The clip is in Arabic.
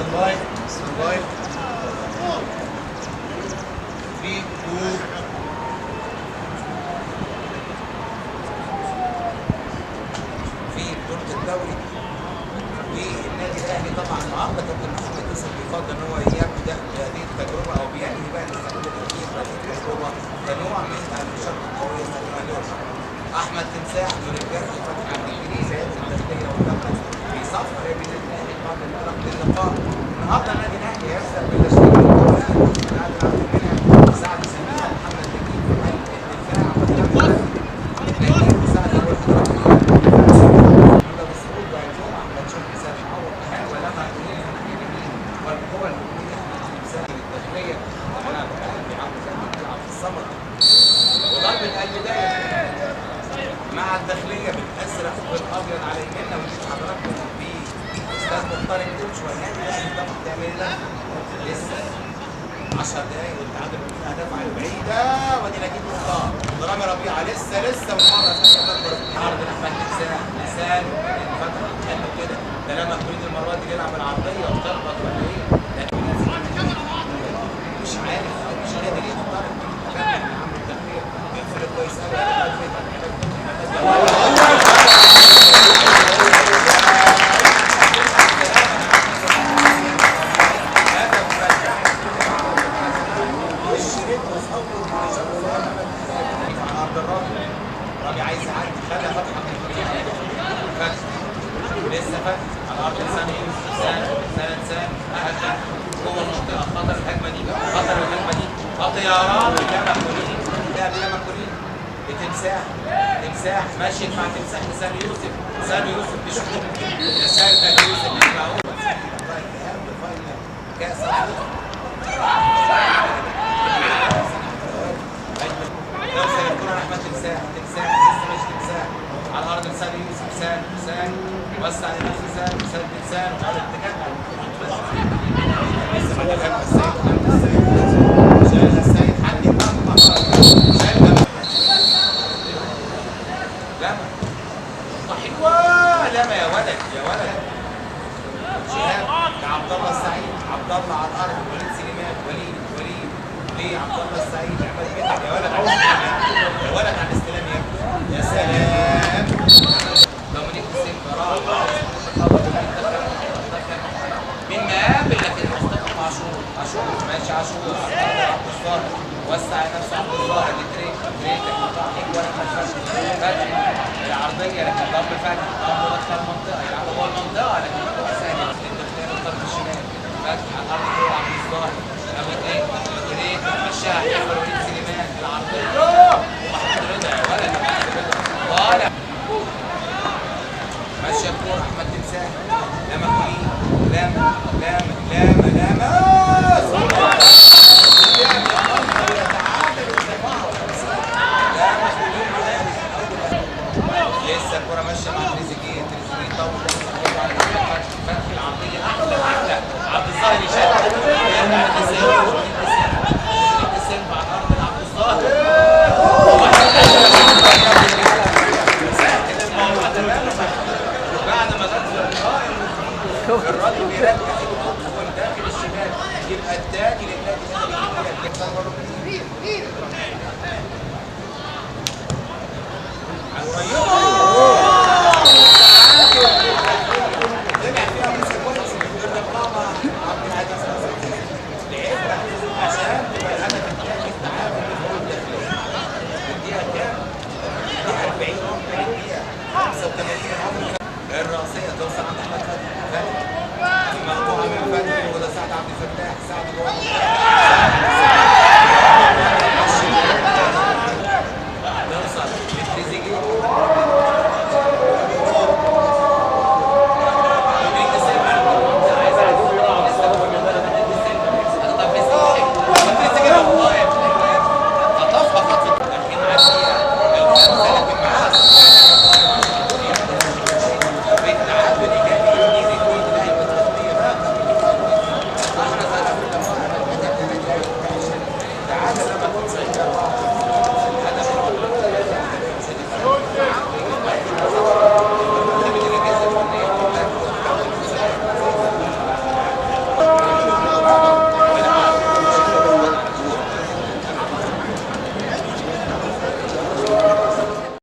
سلايد سلايد 3 2 في بطولة الدوري والنادي الاهلي طبعا النهارده كابتن محمد يوسف بيفضل ان هو يبدا بهذه التجربه او بينهي بقى الاستعداد الاخير بهذه التجربه كنوع من المشاركه القويه في اليوم. احمد تمساح ورجال فتح عبد الجليل هيئه الداخليه والدوله بيصفر بين الاهلي قبل الانطلاق للقاء. النهارده النادي الاهلي هيبدا بالتشكيل القوي بعد عبد المنعم سعد سمير محمد نجيب في قلب الدفاع نجيب وسعد ابو الحضرات والقوى الهجوميه الانسانيه الداخليه طبعا بيعرف بيلعب في الصمت وضرب القلب ده مع الداخليه بالازرق والابيض على يميننا ونشوف حضراتكم باستاذ مختار الكوتش والنادي الاهلي طبعا بتعمل لنا لسه 10 دقايق والتعادل من الاهداف على البعيده ودي نجيب مختار ورامي ربيعه لسه والمره ثانيه تكبر عرض احمد تمساح لسان فتح حلو كده ده لما تريد المره دي يلعب العرضيه وتخبط ولا ايه؟ مش عارف او مش قادر يختار عامل التغيير بيقفل كويس رامي عايز يعدي خلى فتحه فتح لسه فتح على ارض ثاني سان اهدى جوه المنطقه خطر الهجمه دي خطر يا رامي ده مقبولين ده مقبولين تمساح ماشي مع تمساح لسان يوسف بيشوط يا سان يوسف مش معقول كاس توصل الكره لاحمد تمساح لسه مش تمساح على الارض لسان يوسف سان وسع لنفسه سان وعلى الاتجاه السيد حد لما يا ولد شهاب عبد الله السعيد عبد الله على الارض وليد سليمان وليد ليه عبد الله السعيد عماد متعب يا ولد على الاستلام يا سلام دومينيك سيلفا راح من مقابل لكن مصطفى عاشور ماشي عاشور عبد الظاهر وسع نفسه عبد الظاهر لتريك ولا فتحي العرضيه لكن ضرب فتحي دخل المنطقه يلعب جوه المنطقه لكن هو سهل الدكتور الطرف الشمال فتحي على الارض جوه عبد الظاهر ابو تريك مشاها حلوه وليد سليمان العرضيه ومحمود رضا يا ولد طالع ماشيه الكوره احمد تمساح لما كلين لاما لسه الكوره ماشيه مع تريزيجيه طول فتحي العرضيه احلى عبد الظاهر يشد سيلفا على الارض عبد الظاهر بعد ما تدخل الراجل بيرجع هو داخل الشمال يبقى التاني للنادي الاهلي